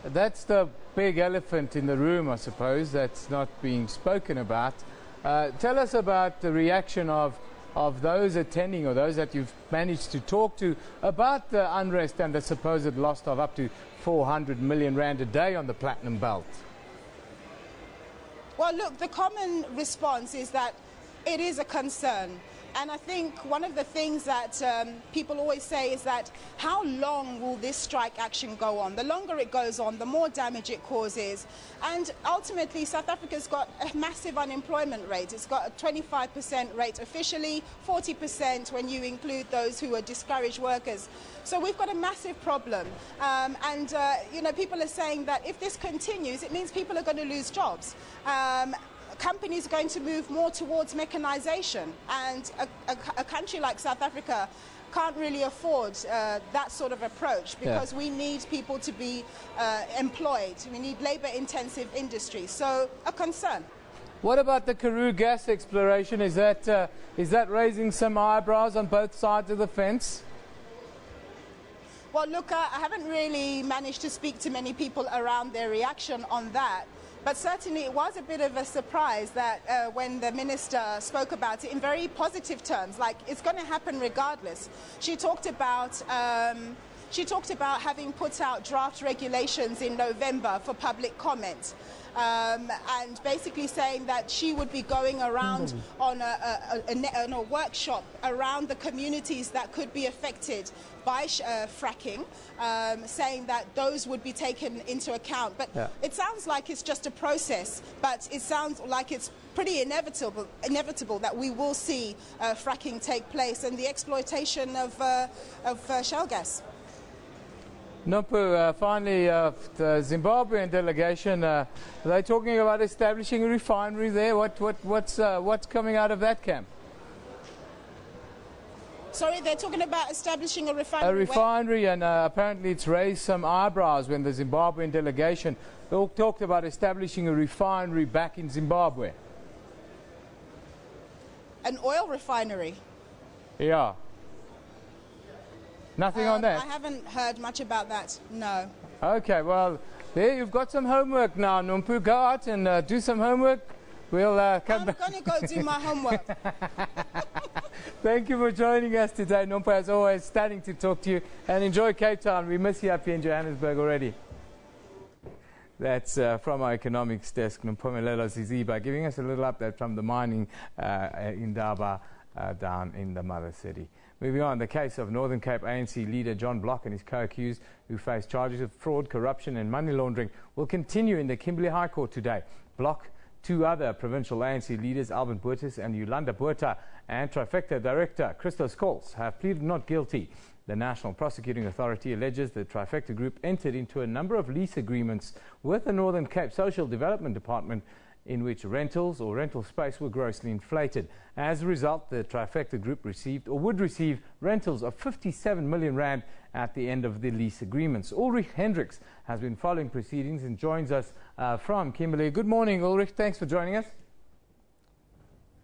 [SPEAKER 1] That's the big elephant in the room, I suppose, that's not being spoken about. Tell us about the reaction of those attending, or those that you've managed to talk to, about the unrest and the supposed loss of up to 400 million rand a day on the Platinum Belt.
[SPEAKER 5] Well, look, the common response is that it is a concern. And I think one of the things that people always say is that how long will this strike action go on? The longer it goes on, the more damage it causes. And ultimately, South Africa's got a massive unemployment rate. It's got a 25% rate officially, 40% when you include those who are discouraged workers. So we've got a massive problem. You know, people are saying that if this continues, it means people are going to lose jobs. Companies are going to move more towards mechanization, and a country like South Africa can't really afford that sort of approach because we need people to be employed. We need labor-intensive industry, so a concern.
[SPEAKER 1] What about the Karoo gas exploration? Is that raising some eyebrows on both sides of the fence?
[SPEAKER 5] Well, look, I haven't really managed to speak to many people around their reaction on that. But certainly it was a bit of a surprise that when the minister spoke about it in very positive terms, like it's going to happen regardless. She talked about She talked about having put out draft regulations in November for public comment. And basically saying that she would be going around on a workshop around the communities that could be affected by fracking, saying that those would be taken into account. But it sounds like it's just a process, but it sounds like it's pretty inevitable that we will see fracking take place and the exploitation of shale gas.
[SPEAKER 1] Nompu, finally, the Zimbabwean delegation, are they talking about establishing a refinery there? What's coming out of that camp?
[SPEAKER 5] Sorry, they're talking about establishing a refinery.
[SPEAKER 1] A refinery, and apparently it's raised some eyebrows when the Zimbabwean delegation all talked about establishing a refinery back in Zimbabwe.
[SPEAKER 5] An oil refinery?
[SPEAKER 1] Yeah. Nothing on that?
[SPEAKER 5] I haven't heard much about that, no.
[SPEAKER 1] Okay, well, there you've got some homework now, Nompu. Go out and do some homework. We'll come back.
[SPEAKER 5] I'm going to go do my homework.
[SPEAKER 1] Thank you for joining us today, Nompu. As always, stunning to talk to you. And enjoy Cape Town. We miss you up here in Johannesburg already. That's from our economics desk, Nompumelelo Ziziba, giving us a little update from the mining in Daba down in the mother city. Moving on, the case of Northern Cape ANC leader John Block and his co-accused who face charges of fraud, corruption and money laundering will continue in the Kimberley High Court today. Block, two other provincial ANC leaders, Alvin Boertes and Yolanda Botha, and Trifecta director Christos Scholes have pleaded not guilty. The National Prosecuting Authority alleges the Trifecta Group entered into a number of lease agreements with the Northern Cape Social Development Department in which rentals or rental space were grossly inflated. As a result, the Trifecta Group received or would receive rentals of 57 million rand at the end of the lease agreements. Ulrich Hendricks has been following proceedings and joins us from Kimberley. Good morning, Ulrich. Thanks for joining us.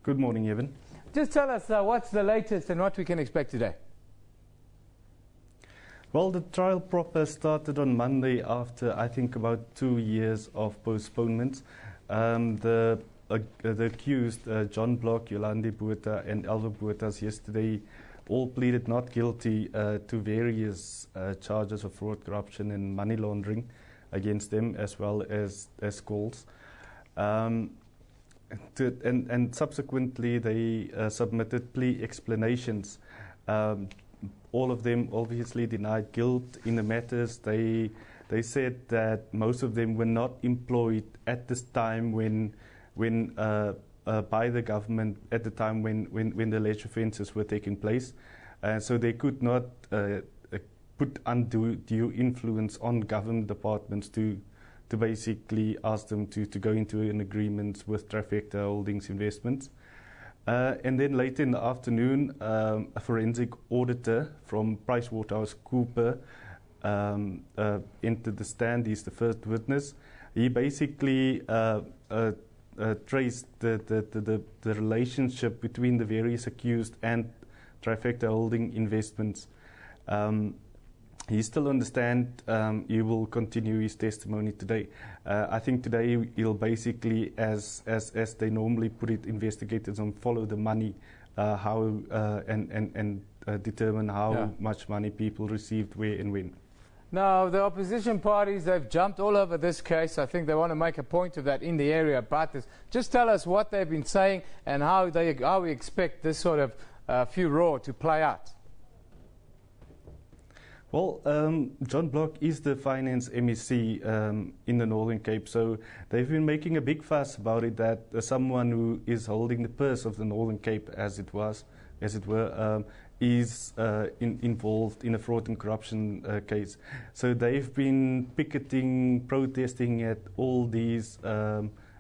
[SPEAKER 21] Good morning, Evan.
[SPEAKER 1] Just tell us what's the latest and what we can expect today.
[SPEAKER 21] Well, the trial proper started on Monday after, I think, about 2 years of postponements. The accused, John Block, Yolanda Botha and Alvin Boertes, yesterday all pleaded not guilty to various charges of fraud, corruption and money laundering against them, as well as Scholes. And subsequently they submitted plea explanations. All of them obviously denied guilt in the matters. They said that most of them were not employed at this time by the government at the time when the alleged offences were taking place. So they could not put undue influence on government departments to basically ask them to go into an agreement with Trifecta Holdings Investments. And then later in the afternoon, a forensic auditor from PricewaterhouseCoopers entered the stand. He's the first witness. He basically traced the relationship between the various accused and Trifecta Holding Investments. He's still on the stand. He will continue his testimony today. I think today he'll basically, as they normally put it, investigators will follow the money, and determine how much money people received, where and when.
[SPEAKER 1] Now, the opposition parties, they've jumped all over this case. I think they want to make a point of that in the area about this. Just tell us what they've been saying and how we expect this sort of furore to play out.
[SPEAKER 21] Well, John Block is the finance MEC in the Northern Cape, so they've been making a big fuss about it, that someone who is holding the purse of the Northern Cape, as it were, is involved in a fraud and corruption case. So they've been picketing, protesting at all these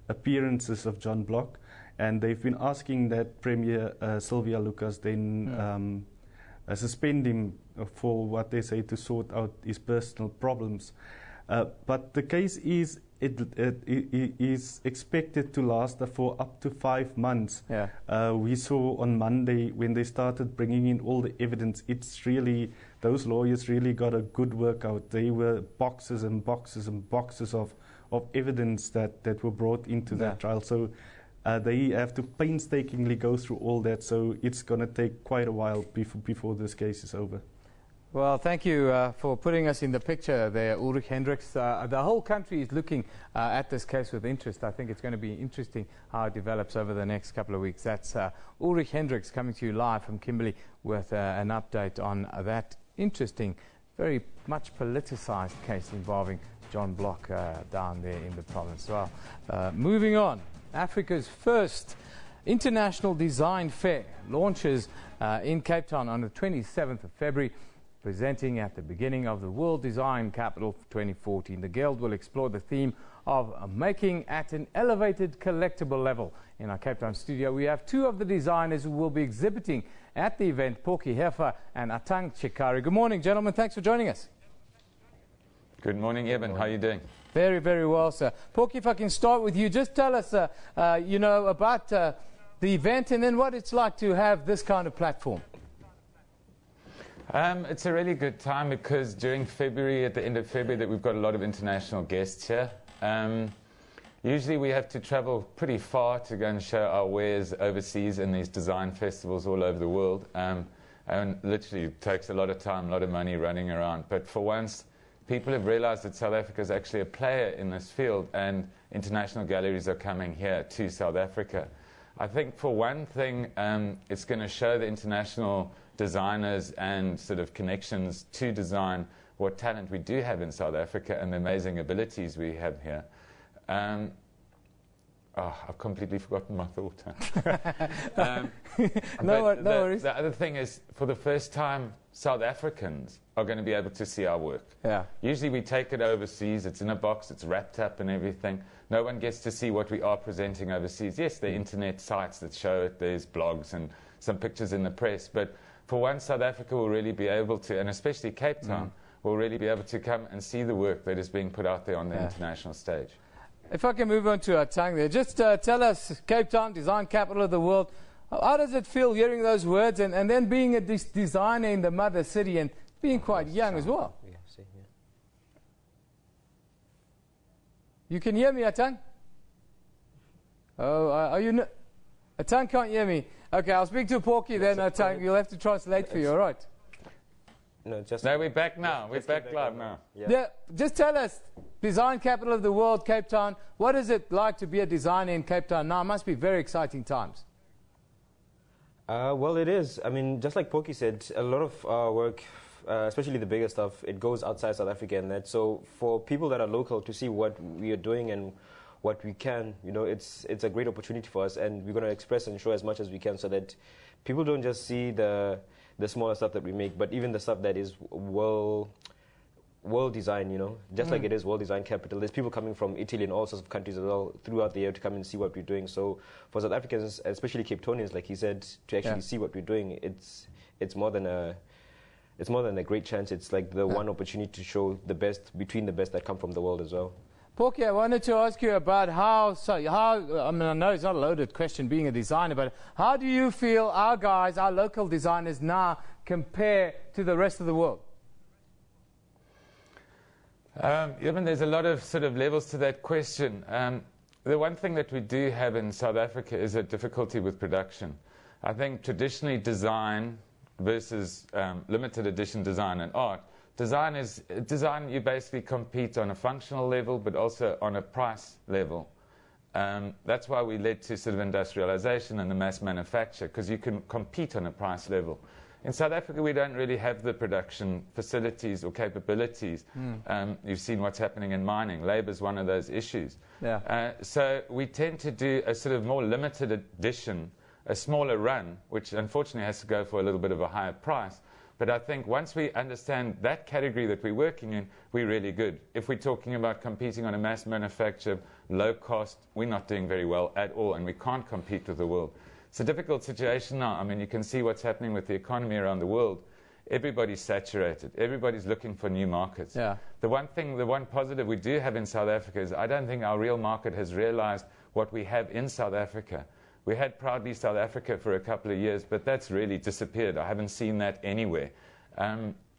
[SPEAKER 21] appearances of John Block, and they've been asking that Premier Sylvia Lucas then suspend him for what they say to sort out his personal problems. But the case is it is expected to last for up to 5 months. We saw on Monday when they started bringing in all the evidence, it's really, those lawyers really got a good workout. They were boxes and boxes and boxes of evidence that were brought into that trial. So they have to painstakingly go through all that, so it's going to take quite a while before this case is over.
[SPEAKER 1] Well, thank you for putting us in the picture there, Ulrich Hendricks. The whole country is looking at this case with interest. I think it's going to be interesting how it develops over the next couple of weeks. That's Ulrich Hendricks coming to you live from Kimberley with an update on that interesting, very much politicized case involving John Block down there in the province. Well, moving on, Africa's first International Design Fair launches in Cape Town on the 27th of February. Presenting at the beginning of the World Design Capital 2014. The Guild will explore the theme of making at an elevated collectible level. In our Cape Town studio, we have two of the designers who will be exhibiting at the event, Porky Heffer and Atang Chikari. Good morning, gentlemen. Thanks for joining us.
[SPEAKER 2] Good morning, Eben. How are you doing?
[SPEAKER 1] Very, very well, sir. Porky, if I can start with you, just tell us, about the event and then what it's like to have this kind of platform.
[SPEAKER 2] It's a really good time because during February, at the end of February, that we've got a lot of international guests here. Usually we have to travel pretty far to go and show our wares overseas in these design festivals all over the world. And literally it takes a lot of time, a lot of money running around. But for once, people have realized that South Africa is actually a player in this field and international galleries are coming here to South Africa. I think for one thing, it's going to show the international designers and sort of connections to design what talent we do have in South Africa and the amazing abilities we have here. I've completely forgotten my thought.
[SPEAKER 1] No worries.
[SPEAKER 2] The other thing is, for the first time, South Africans are going to be able to see our work.
[SPEAKER 1] Yeah.
[SPEAKER 2] Usually we take it overseas, it's in a box, it's wrapped up and everything. No one gets to see what we are presenting overseas. Yes, there are internet sites that show it, there's blogs and some pictures in the press, but for once South Africa will really be able to, and especially Cape Town, will really be able to come and see the work that is being put out there on the international stage.
[SPEAKER 1] If I can move on to Atang there, just tell us, Cape Town, design capital of the world, how does it feel hearing those words and then being a designer in the mother city and being quite young as well? You can hear me, Atang? Oh, are you... Atang can't hear me. Okay, I'll speak to Porky then, Atang. You'll have to translate for you, all right?
[SPEAKER 2] No, we're back now. We're back live now.
[SPEAKER 1] Yeah, just tell us, design capital of the world, Cape Town. What is it like to be a designer in Cape Town now? It must be very exciting times.
[SPEAKER 22] Well, it is. I mean, just like Porky said, a lot of our work, especially the bigger stuff, it goes outside South Africa and that. So for people that are local to see what we are doing and what we can, it's a great opportunity for us, and we're going to express and show as much as we can so that people don't just see the smaller stuff that we make, but even the stuff that is well designed, just like it is World Design Capital. There's people coming from Italy and all sorts of countries as well throughout the year to come and see what we're doing. So for South Africans, especially Cape Townians, like he said, to actually see what we're doing, it's more than a great chance. It's like the one opportunity to show the best between the best that come from the world as well.
[SPEAKER 1] Porky, I wanted to ask you about how, I mean, I know it's not a loaded question being a designer, but how do you feel our guys, our local designers now compare to the rest of the world?
[SPEAKER 2] There's a lot of sort of levels to that question. The one thing that we do have in South Africa is a difficulty with production. I think traditionally design versus limited edition design and art, Design, you basically compete on a functional level, but also on a price level. That's why we led to sort of industrialization and the mass manufacture, because you can compete on a price level. In South Africa, we don't really have the production facilities or capabilities. You've seen what's happening in mining. Labor is one of those issues. So we tend to do a sort of more limited edition, a smaller run, which unfortunately has to go for a little bit of a higher price. But I think once we understand that category that we're working in, we're really good. If we're talking about competing on a mass manufacture, low cost, we're not doing very well at all, and we can't compete with the world. It's a difficult situation now. I mean, you can see what's happening with the economy around the world. Everybody's saturated. Everybody's looking for new markets. The one positive we do have in South Africa is I don't think our real market has realized what we have in South Africa. We had Proudly South Africa for a couple of years, but that's really disappeared. I haven't seen that anywhere.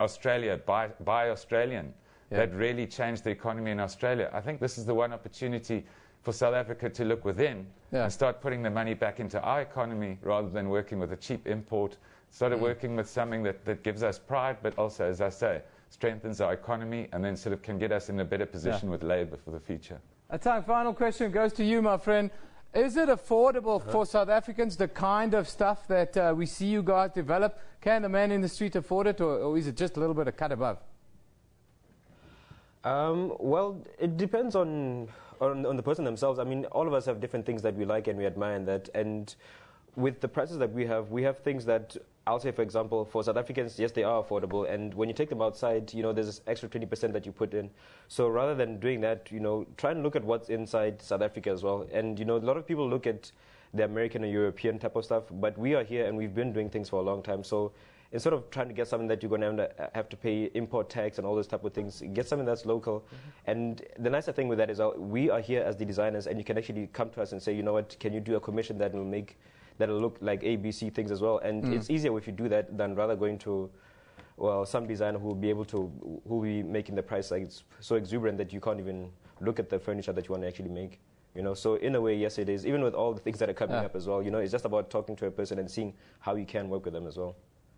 [SPEAKER 2] Australia, buy Australian. That really changed the economy in Australia. I think this is the one opportunity for South Africa to look within and start putting the money back into our economy rather than working with a cheap import. Started working with something that gives us pride, but also, as I say, strengthens our economy and then sort of can get us in a better position with labour for the future.
[SPEAKER 1] Atang, final question goes to you, my friend. Is it affordable for South Africans, the kind of stuff that we see you guys develop? Can the man in the street afford it, or is it just a little bit of cut above?
[SPEAKER 22] Well, it depends on the person themselves. I mean, all of us have different things that we like and we admire in that. And with the prices that we have things that, I'll say, for example, for South Africans, yes, they are affordable. And when you take them outside, you know, there's this extra 20% that you put in. So rather than doing that, you know, try and look at what's inside South Africa as well. And, you know, a lot of people look at the American or European type of stuff, but we are here and we've been doing things for a long time. So instead of trying to get something that you're going to have to pay import tax and all those type of things, get something that's local. And the nicer thing with that is we are here as the designers, and you can actually come to us and say, you know what, can you do a commission that will look like ABC things as well. And it's easier if you do that than rather going to, well, some designer who will be making the price like it's so exuberant that you can't even look at the furniture that you want to actually make. You know, so in a way, yes, it is. Even with all the things that are coming up as well, you know, it's just about talking to a person and seeing how you can work with them as well.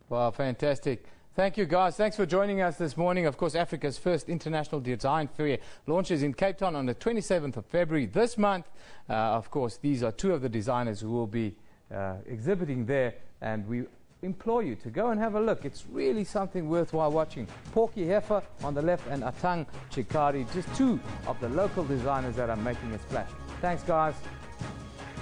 [SPEAKER 1] Wow, fantastic. Thank you, guys. Thanks for joining us this morning. Of course, Africa's first international design fair launches in Cape Town on the 27th of February this month. Of course, these are two of the designers who will be exhibiting there, and we implore you to go and have a look. It's really something worthwhile watching. Porky Heifer on the left and Atang Chikari, just two of the local designers that are making a splash. Thanks, guys.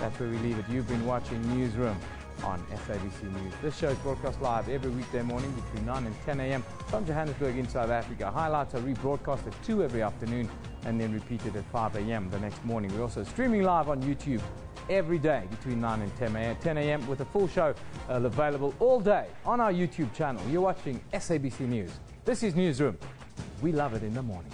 [SPEAKER 1] That's where we leave it. You've been watching Newsroom on SABC News. This show is broadcast live every weekday morning between 9 and 10 a.m. from Johannesburg in South Africa. Highlights are rebroadcast at 2 every afternoon and then repeated at 5 a.m. the next morning. We're also streaming live on YouTube every day between 9 and 10 a.m. with a full show available all day on our YouTube channel. You're watching SABC News. This is Newsroom. We love it in the morning.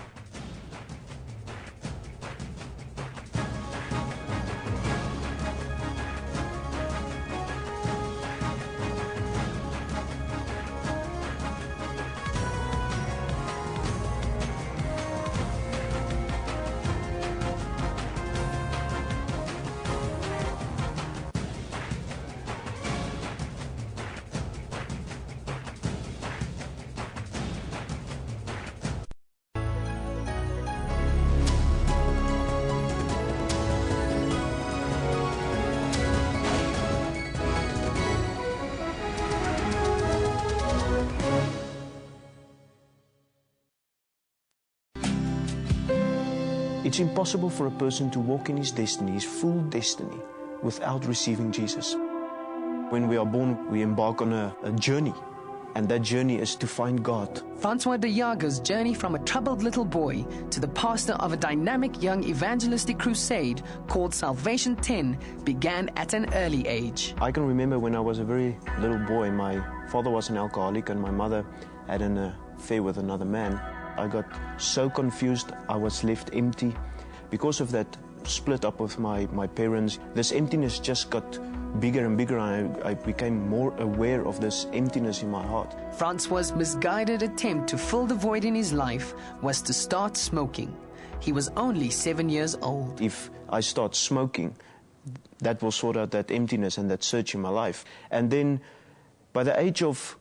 [SPEAKER 3] It's impossible for a person to walk in his destiny, his full destiny, without receiving Jesus. When we are born, we embark on a journey, and that journey is to find God.
[SPEAKER 8] Francois de Jager's journey from a troubled little boy to the pastor of a dynamic young evangelistic crusade called Salvation 10 began at an early age.
[SPEAKER 3] I can remember when I was a very little boy, my father was an alcoholic and my mother had an affair with another man. I got so confused, I was left empty. Because of that split up with my parents, this emptiness just got bigger and bigger, and I became more aware of this emptiness in my heart.
[SPEAKER 8] Francois' misguided attempt to fill the void in his life was to start smoking. He was only 7 years old.
[SPEAKER 3] If I start smoking, that will sort out that emptiness and that search in my life. And then by the age of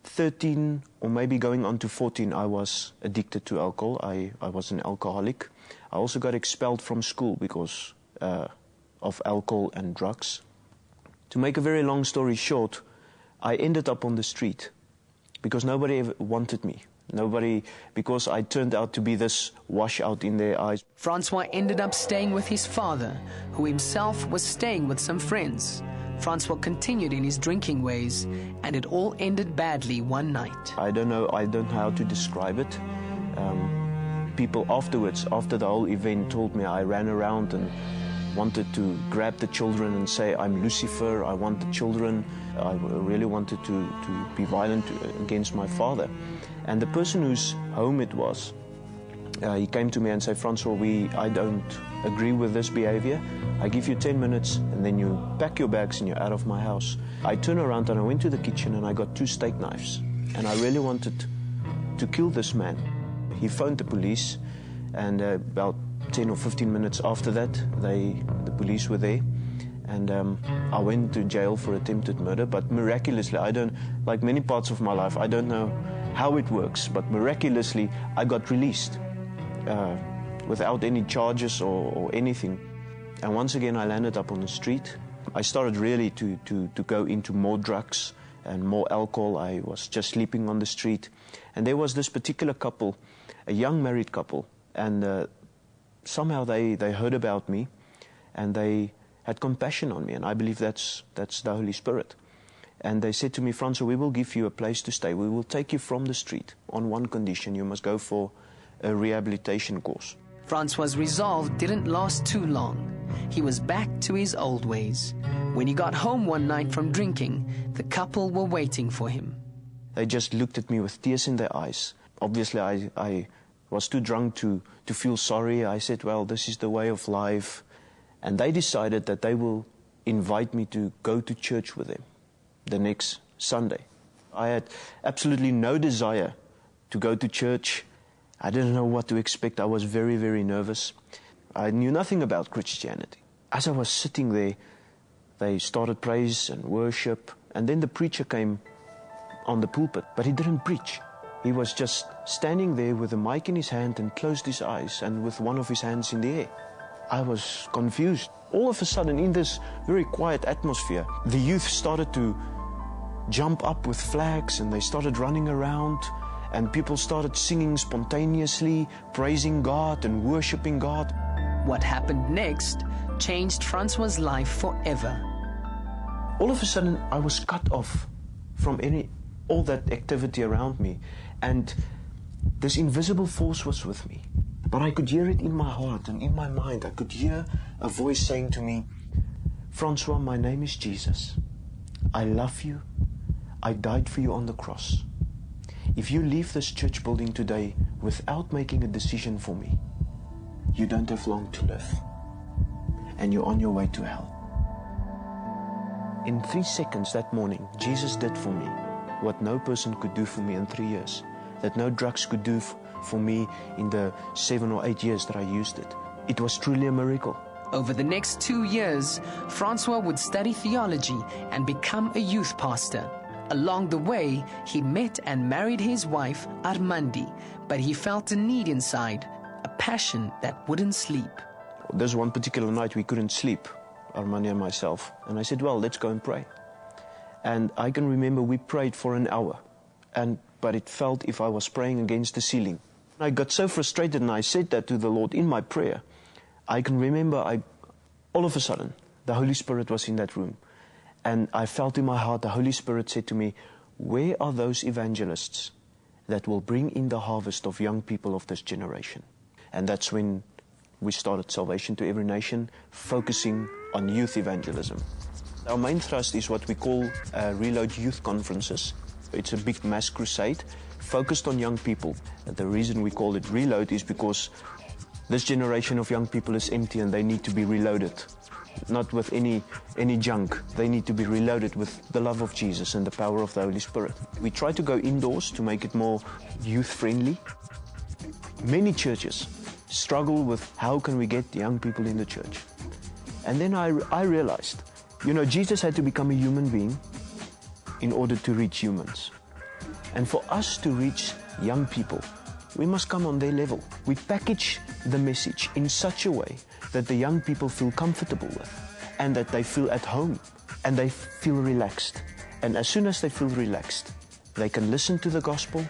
[SPEAKER 3] 13 or maybe going on to 14, I was addicted to alcohol. I was an alcoholic. I also got expelled from school because of alcohol and drugs. To make a very long story short, I ended up on the street because nobody ever wanted me. Nobody, because I turned out to be this washout in their eyes.
[SPEAKER 8] Francois ended up staying with his father, who himself was staying with some friends. Francois continued in his drinking ways, and it all ended badly one night.
[SPEAKER 3] I don't know how to describe it. People afterwards, after the whole event, told me I ran around and wanted to grab the children and say, I'm Lucifer, I want the children. I really wanted to be violent against my father. And the person whose home it was, he came to me and said, Francois, I don't agree with this behavior. I give you 10 minutes and then you pack your bags and you're out of my house. I turned around and I went to the kitchen and I got 2 steak knives. And I really wanted to kill this man. He phoned the police, and about 10 or 15 minutes after that, the police were there, and I went to jail for attempted murder. But miraculously, like many parts of my life, I don't know how it works, but miraculously, I got released without any charges or anything. And once again, I landed up on the street. I started really to go into more drugs and more alcohol. I was just sleeping on the street. And there was this particular couple, a young married couple, and somehow they heard about me, and they had compassion on me, and I believe that's the Holy Spirit. And they said to me, Francois, we will give you a place to stay. We will take you from the street on one condition: you must go for a rehabilitation course.
[SPEAKER 8] Francois' resolve didn't last too long. He was back to his old ways. When he got home one night from drinking, the couple were waiting for him.
[SPEAKER 3] They just looked at me with tears in their eyes. Obviously, I was too drunk to feel sorry. I said, well, this is the way of life. And they decided that they will invite me to go to church with them the next Sunday. I had absolutely no desire to go to church. I didn't know what to expect. I was very, very nervous. I knew nothing about Christianity. As I was sitting there, they started praise and worship, and then the preacher came on the pulpit, but he didn't preach. He was just standing there with a mic in his hand and closed his eyes and with one of his hands in the air. I was confused. All of a sudden, in this very quiet atmosphere, the youth started to jump up with flags, and they started running around, and people started singing spontaneously, praising God and worshiping God.
[SPEAKER 8] What happened next changed Francois' life forever.
[SPEAKER 3] All of a sudden, I was cut off from all that activity around me, and this invisible force was with me. But I could hear it in my heart and in my mind. I could hear a voice saying to me, Francois, my name is Jesus. I love you. I died for you on the cross. If you leave this church building today without making a decision for me, you don't have long to live, and you're on your way to hell. In 3 seconds that morning, Jesus did for me what no person could do for me in 3 years, that no drugs could do for me in the 7 or 8 years that I used it. It was truly a miracle.
[SPEAKER 8] Over the next 2 years, Francois would study theology and become a youth pastor. Along the way, he met and married his wife, Armandi, but he felt a need inside, a passion that wouldn't sleep.
[SPEAKER 3] There's one particular night we couldn't sleep, Armandi and myself, and I said, well, let's go and pray. And I can remember we prayed for an hour, but it felt if I was praying against the ceiling. I got so frustrated, and I said that to the Lord in my prayer. I can remember all of a sudden, the Holy Spirit was in that room. And I felt in my heart, the Holy Spirit said to me, where are those evangelists that will bring in the harvest of young people of this generation? And that's when we started Salvation to Every Nation, focusing on youth evangelism. Our main thrust is what we call Reload Youth Conferences. It's a big mass crusade focused on young people. And the reason we call it Reload is because this generation of young people is empty and they need to be reloaded. Not with any junk. They need to be reloaded with the love of Jesus and the power of the Holy Spirit. We try to go indoors to make it more youth-friendly. Many churches struggle with how can we get young people in the church. And then I realized, Jesus had to become a human being in order to reach humans. And for us to reach young people, we must come on their level. We package the message in such a way that the young people feel comfortable with, and that they feel at home, and they feel relaxed. And as soon as they feel relaxed, they can listen to the gospel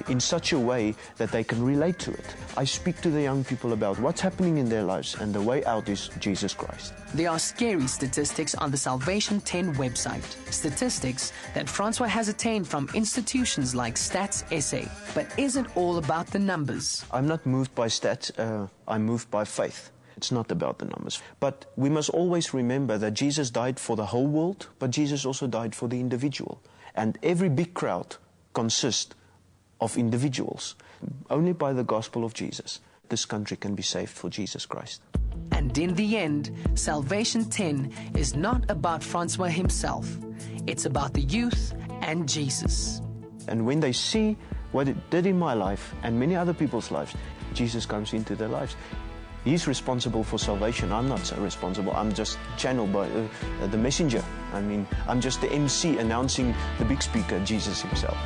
[SPEAKER 3] in such a way that they can relate to it. I speak to the young people about what's happening in their lives, and the way out is Jesus Christ.
[SPEAKER 8] There are scary statistics on the Salvation 10 website, statistics that Francois has attained from institutions like Stats SA. But isn't all about the numbers?
[SPEAKER 3] I'm not moved by stats, I'm moved by faith. It's not about the numbers. But we must always remember that Jesus died for the whole world, but Jesus also died for the individual. And every big crowd consists of individuals. Only by the gospel of Jesus, this country can be saved for Jesus Christ.
[SPEAKER 8] And in the end, Salvation 10 is not about Francois himself. It's about the youth and Jesus.
[SPEAKER 3] And when they see what it did in my life and many other people's lives, Jesus comes into their lives. He's responsible for salvation. I'm not so responsible. I'm just channeled by the messenger. I mean, I'm just the MC announcing the big speaker, Jesus himself.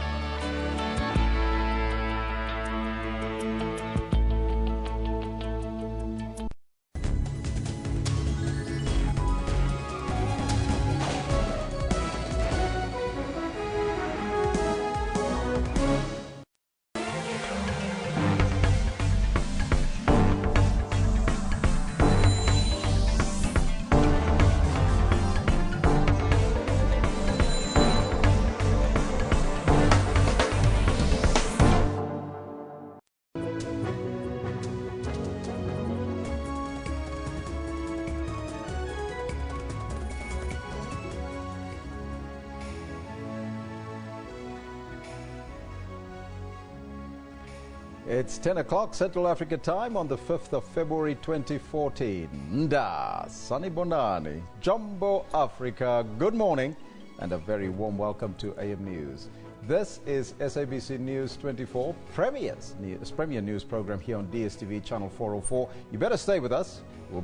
[SPEAKER 6] It's 10 o'clock Central Africa time on the 5th of February 2014. Nda, Sunny Bondani, Jumbo Africa, good morning and a very warm welcome to AM News. This is SABC News 24, Premier News program here on DSTV channel 404. You better stay with us. We'll